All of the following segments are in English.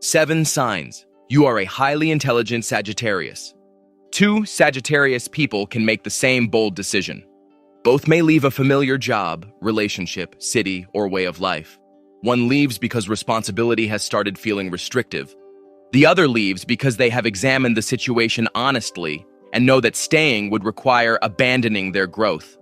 7 signs. You are a highly intelligent Sagittarius. 2 Sagittarius people can make the same bold decision. Both may leave a familiar job, relationship, city, or way of life. One leaves because responsibility has started feeling restrictive. The other leaves because they have examined the situation honestly and know that staying would require abandoning their growth.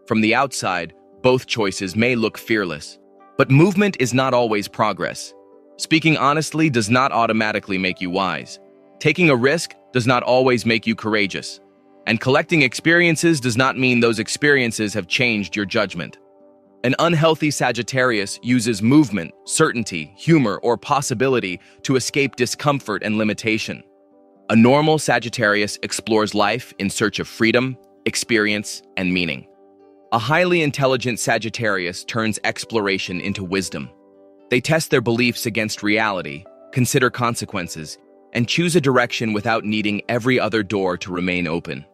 From the outside, both choices may look fearless, but movement is not always progress. Speaking honestly does not automatically make you wise. Taking a risk does not always make you courageous. And collecting experiences does not mean those experiences have changed your judgment. An unhealthy Sagittarius uses movement, certainty, humor, or possibility to escape discomfort and limitation. A normal Sagittarius explores life in search of freedom, experience, and meaning. A highly intelligent Sagittarius turns exploration into wisdom. They test their beliefs against reality, consider consequences, and choose a direction without needing every other door to remain open.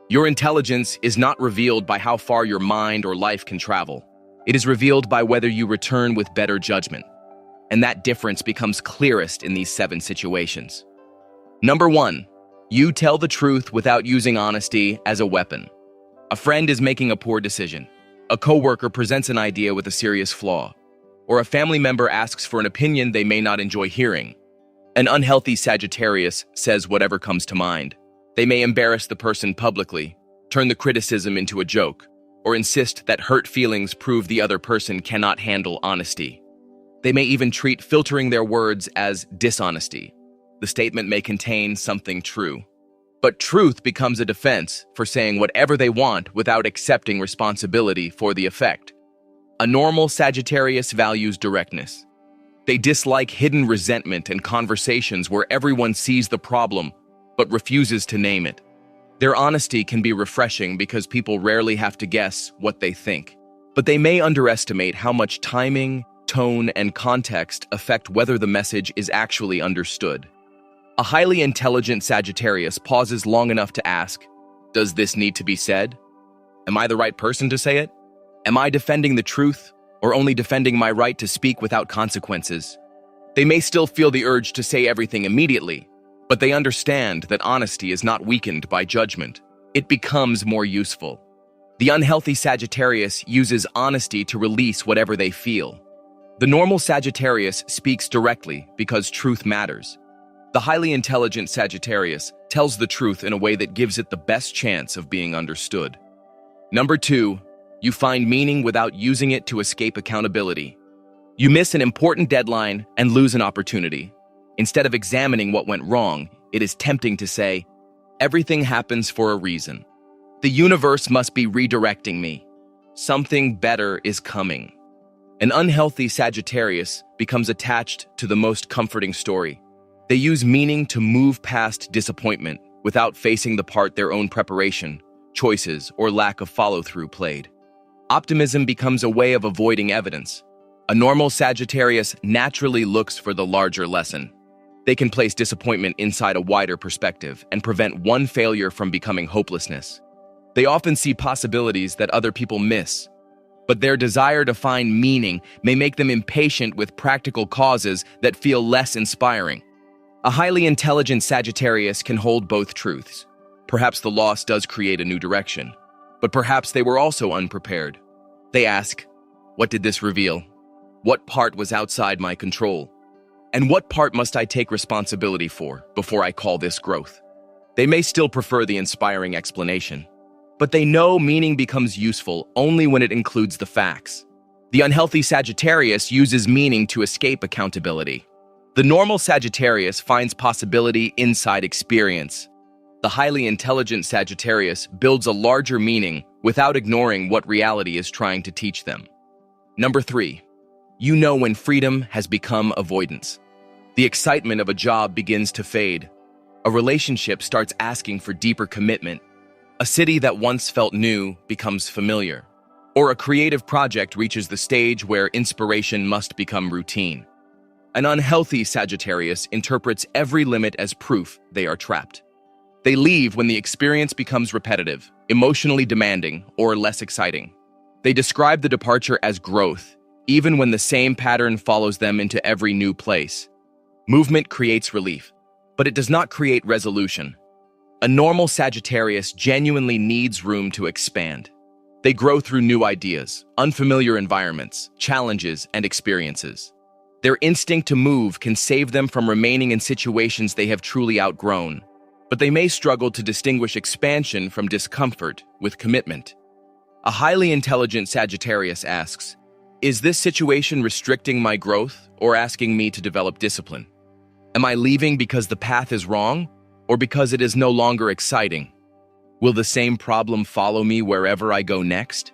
Your intelligence is not revealed by how far your mind or life can travel. It is revealed by whether you return with better judgment. And that difference becomes clearest in these 7 situations. Number 1, you tell the truth without using honesty as a weapon. A friend is making a poor decision. A coworker presents an idea with a serious flaw. Or a family member asks for an opinion they may not enjoy hearing. An unhealthy Sagittarius says whatever comes to mind. They may embarrass the person publicly, turn the criticism into a joke, or insist that hurt feelings prove the other person cannot handle honesty. They may even treat filtering their words as dishonesty. The statement may contain something true. But truth becomes a defense for saying whatever they want without accepting responsibility for the effect. A normal Sagittarius values directness. They dislike hidden resentment and conversations where everyone sees the problem but refuses to name it. Their honesty can be refreshing because people rarely have to guess what they think. But they may underestimate how much timing, tone, and context affect whether the message is actually understood. A highly intelligent Sagittarius pauses long enough to ask, does this need to be said? Am I the right person to say it? Am I defending the truth, or only defending my right to speak without consequences? They may still feel the urge to say everything immediately, but they understand that honesty is not weakened by judgment. It becomes more useful. The unhealthy Sagittarius uses honesty to release whatever they feel. The normal Sagittarius speaks directly because truth matters. The highly intelligent Sagittarius tells the truth in a way that gives it the best chance of being understood. Number 2, you find meaning without using it to escape accountability. You miss an important deadline and lose an opportunity. Instead of examining what went wrong, it is tempting to say, everything happens for a reason. The universe must be redirecting me. Something better is coming. An unhealthy Sagittarius becomes attached to the most comforting story. They use meaning to move past disappointment without facing the part their own preparation, choices, or lack of follow-through played. Optimism becomes a way of avoiding evidence. A normal Sagittarius naturally looks for the larger lesson. They can place disappointment inside a wider perspective and prevent one failure from becoming hopelessness. They often see possibilities that other people miss, but their desire to find meaning may make them impatient with practical causes that feel less inspiring. A highly intelligent Sagittarius can hold both truths. Perhaps the loss does create a new direction, but perhaps they were also unprepared. They ask, what did this reveal? What part was outside my control? And what part must I take responsibility for before I call this growth? They may still prefer the inspiring explanation, but they know meaning becomes useful only when it includes the facts. The unhealthy Sagittarius uses meaning to escape accountability. The normal Sagittarius finds possibility inside experience. The highly intelligent Sagittarius builds a larger meaning without ignoring what reality is trying to teach them. Number 3, you know when freedom has become avoidance. The excitement of a job begins to fade. A relationship starts asking for deeper commitment. A city that once felt new becomes familiar. Or a creative project reaches the stage where inspiration must become routine. An unhealthy Sagittarius interprets every limit as proof they are trapped. They leave when the experience becomes repetitive, emotionally demanding, or less exciting. They describe the departure as growth, even when the same pattern follows them into every new place. Movement creates relief, but it does not create resolution. A normal Sagittarius genuinely needs room to expand. They grow through new ideas, unfamiliar environments, challenges, and experiences. Their instinct to move can save them from remaining in situations they have truly outgrown, but they may struggle to distinguish expansion from discomfort with commitment. A highly intelligent Sagittarius asks, "Is this situation restricting my growth or asking me to develop discipline? Am I leaving because the path is wrong or because it is no longer exciting? Will the same problem follow me wherever I go next?"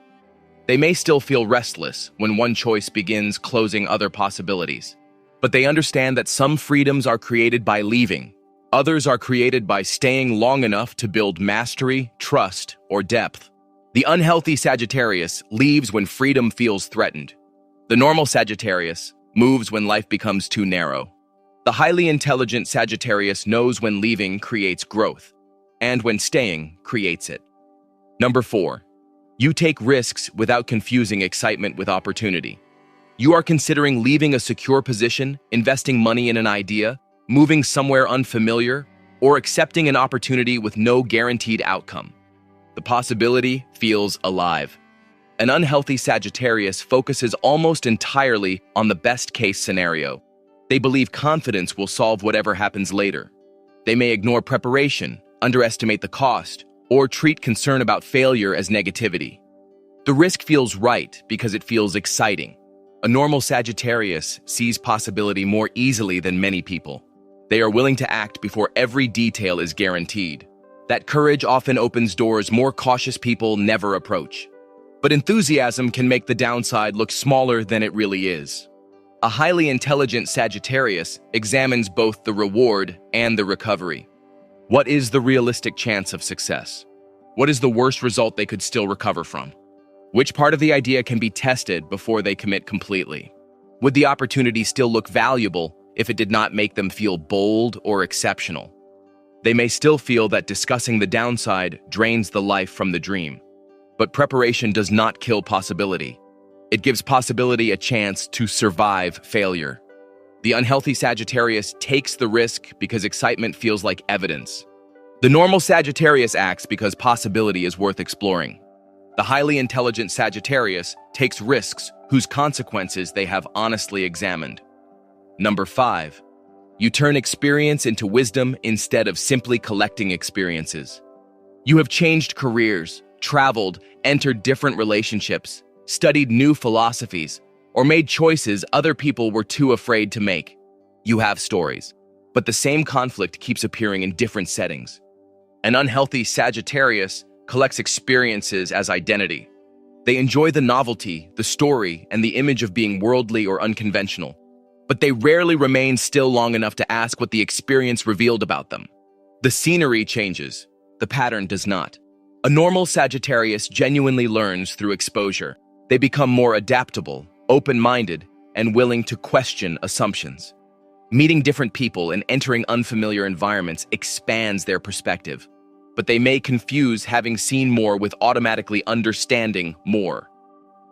They may still feel restless when one choice begins closing other possibilities, but they understand that some freedoms are created by leaving. Others are created by staying long enough to build mastery, trust, or depth. The unhealthy Sagittarius leaves when freedom feels threatened. The normal Sagittarius moves when life becomes too narrow. The highly intelligent Sagittarius knows when leaving creates growth, and when staying creates it. Number 4. You take risks without confusing excitement with opportunity. You are considering leaving a secure position, investing money in an idea, moving somewhere unfamiliar, or accepting an opportunity with no guaranteed outcome. The possibility feels alive. An unhealthy Sagittarius focuses almost entirely on the best-case scenario. They believe confidence will solve whatever happens later. They may ignore preparation, underestimate the cost, or treat concern about failure as negativity. The risk feels right because it feels exciting. A normal Sagittarius sees possibility more easily than many people. They are willing to act before every detail is guaranteed. That courage often opens doors more cautious people never approach. But enthusiasm can make the downside look smaller than it really is. A highly intelligent Sagittarius examines both the reward and the recovery. What is the realistic chance of success? What is the worst result they could still recover from? Which part of the idea can be tested before they commit completely? Would the opportunity still look valuable if it did not make them feel bold or exceptional? They may still feel that discussing the downside drains the life from the dream. But preparation does not kill possibility. It gives possibility a chance to survive failure. The unhealthy Sagittarius takes the risk because excitement feels like evidence. The normal Sagittarius acts because possibility is worth exploring. The highly intelligent Sagittarius takes risks whose consequences they have honestly examined. Number 5. You turn experience into wisdom instead of simply collecting experiences. You have changed careers, traveled, entered different relationships, studied new philosophies, or made choices other people were too afraid to make. You have stories, but the same conflict keeps appearing in different settings. An unhealthy Sagittarius collects experiences as identity. They enjoy the novelty, the story, and the image of being worldly or unconventional, but they rarely remain still long enough to ask what the experience revealed about them. The scenery changes, the pattern does not. A normal Sagittarius genuinely learns through exposure. They become more adaptable, open-minded, and willing to question assumptions. Meeting different people and entering unfamiliar environments expands their perspective, but they may confuse having seen more with automatically understanding more.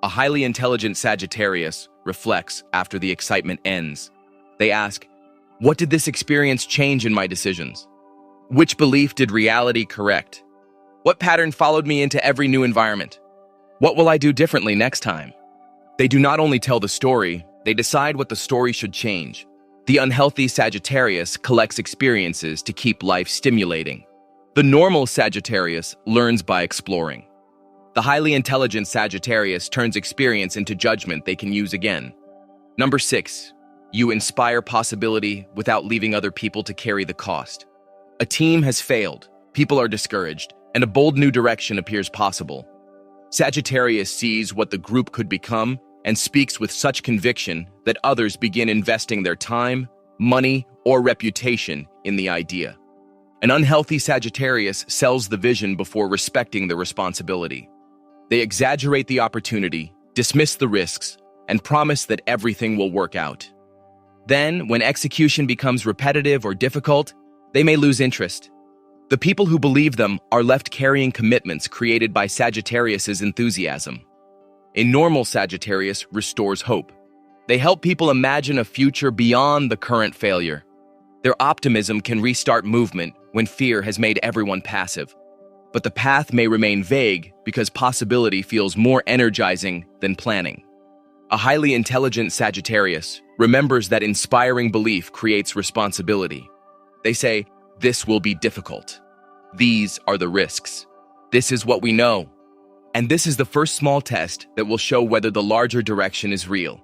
A highly intelligent Sagittarius reflects after the excitement ends. They ask, what did this experience change in my decisions? Which belief did reality correct? What pattern followed me into every new environment? What will I do differently next time? They do not only tell the story, they decide what the story should change. The unhealthy Sagittarius collects experiences to keep life stimulating. The normal Sagittarius learns by exploring. The highly intelligent Sagittarius turns experience into judgment they can use again. Number 6. You inspire possibility without leaving other people to carry the cost. A team has failed, people are discouraged, and a bold new direction appears possible. Sagittarius sees what the group could become and speaks with such conviction that others begin investing their time, money, or reputation in the idea. An unhealthy Sagittarius sells the vision before respecting the responsibility. They exaggerate the opportunity, dismiss the risks, and promise that everything will work out. Then, when execution becomes repetitive or difficult, they may lose interest. The people who believe them are left carrying commitments created by Sagittarius's enthusiasm. A normal Sagittarius restores hope. They help people imagine a future beyond the current failure. Their optimism can restart movement when fear has made everyone passive. But the path may remain vague because possibility feels more energizing than planning. A highly intelligent Sagittarius remembers that inspiring belief creates responsibility. They say, "This will be difficult. These are the risks. This is what we know." And this is the first small test that will show whether the larger direction is real.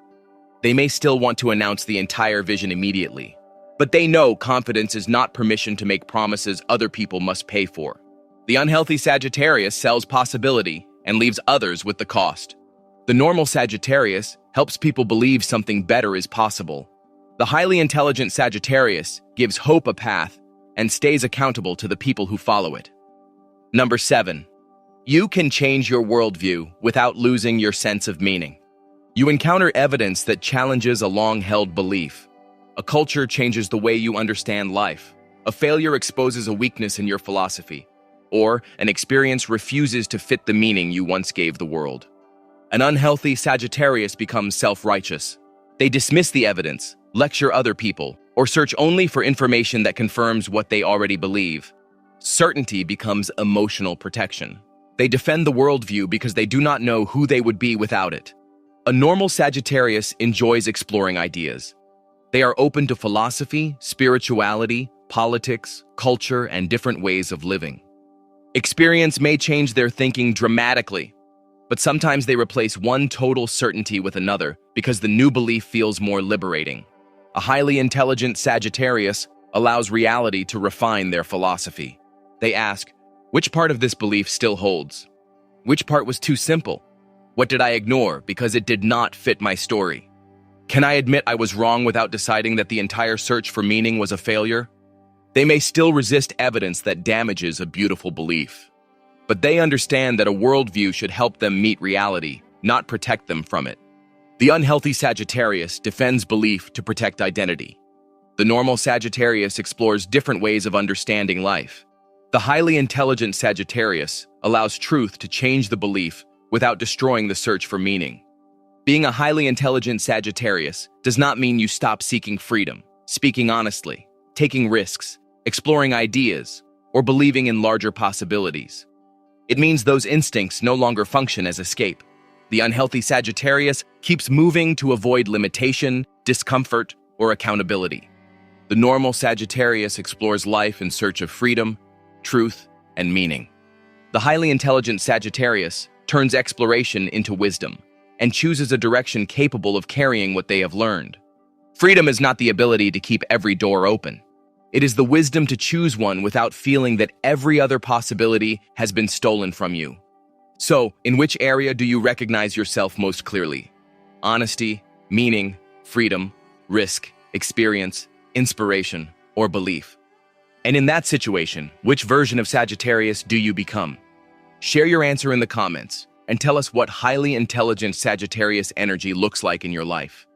They may still want to announce the entire vision immediately, but they know confidence is not permission to make promises other people must pay for. The unhealthy Sagittarius sells possibility and leaves others with the cost. The normal Sagittarius helps people believe something better is possible. The highly intelligent Sagittarius gives hope a path and stays accountable to the people who follow it. Number 7. You can change your worldview without losing your sense of meaning. You encounter evidence that challenges a long-held belief. A culture changes the way you understand life. A failure exposes a weakness in your philosophy, or an experience refuses to fit the meaning you once gave the world. An unhealthy Sagittarius becomes self-righteous. They dismiss the evidence, lecture other people, or search only for information that confirms what they already believe. Certainty becomes emotional protection. They defend the worldview because they do not know who they would be without it. A normal Sagittarius enjoys exploring ideas. They are open to philosophy, spirituality, politics, culture, and different ways of living. Experience may change their thinking dramatically, but sometimes they replace one total certainty with another because the new belief feels more liberating. A highly intelligent Sagittarius allows reality to refine their philosophy. They ask, which part of this belief still holds? Which part was too simple? What did I ignore because it did not fit my story? Can I admit I was wrong without deciding that the entire search for meaning was a failure? They may still resist evidence that damages a beautiful belief, but they understand that a worldview should help them meet reality, not protect them from it. The unhealthy Sagittarius defends belief to protect identity. The normal Sagittarius explores different ways of understanding life. The highly intelligent Sagittarius allows truth to change the belief without destroying the search for meaning. Being a highly intelligent Sagittarius does not mean you stop seeking freedom, speaking honestly, taking risks, exploring ideas, or believing in larger possibilities. It means those instincts no longer function as escape. The unhealthy Sagittarius keeps moving to avoid limitation, discomfort, or accountability. The normal Sagittarius explores life in search of freedom, truth, and meaning. The highly intelligent Sagittarius turns exploration into wisdom and chooses a direction capable of carrying what they have learned. Freedom is not the ability to keep every door open. It is the wisdom to choose one without feeling that every other possibility has been stolen from you. So, in which area do you recognize yourself most clearly? Honesty, meaning, freedom, risk, experience, inspiration, or belief? And in that situation, which version of Sagittarius do you become? Share your answer in the comments and tell us what highly intelligent Sagittarius energy looks like in your life.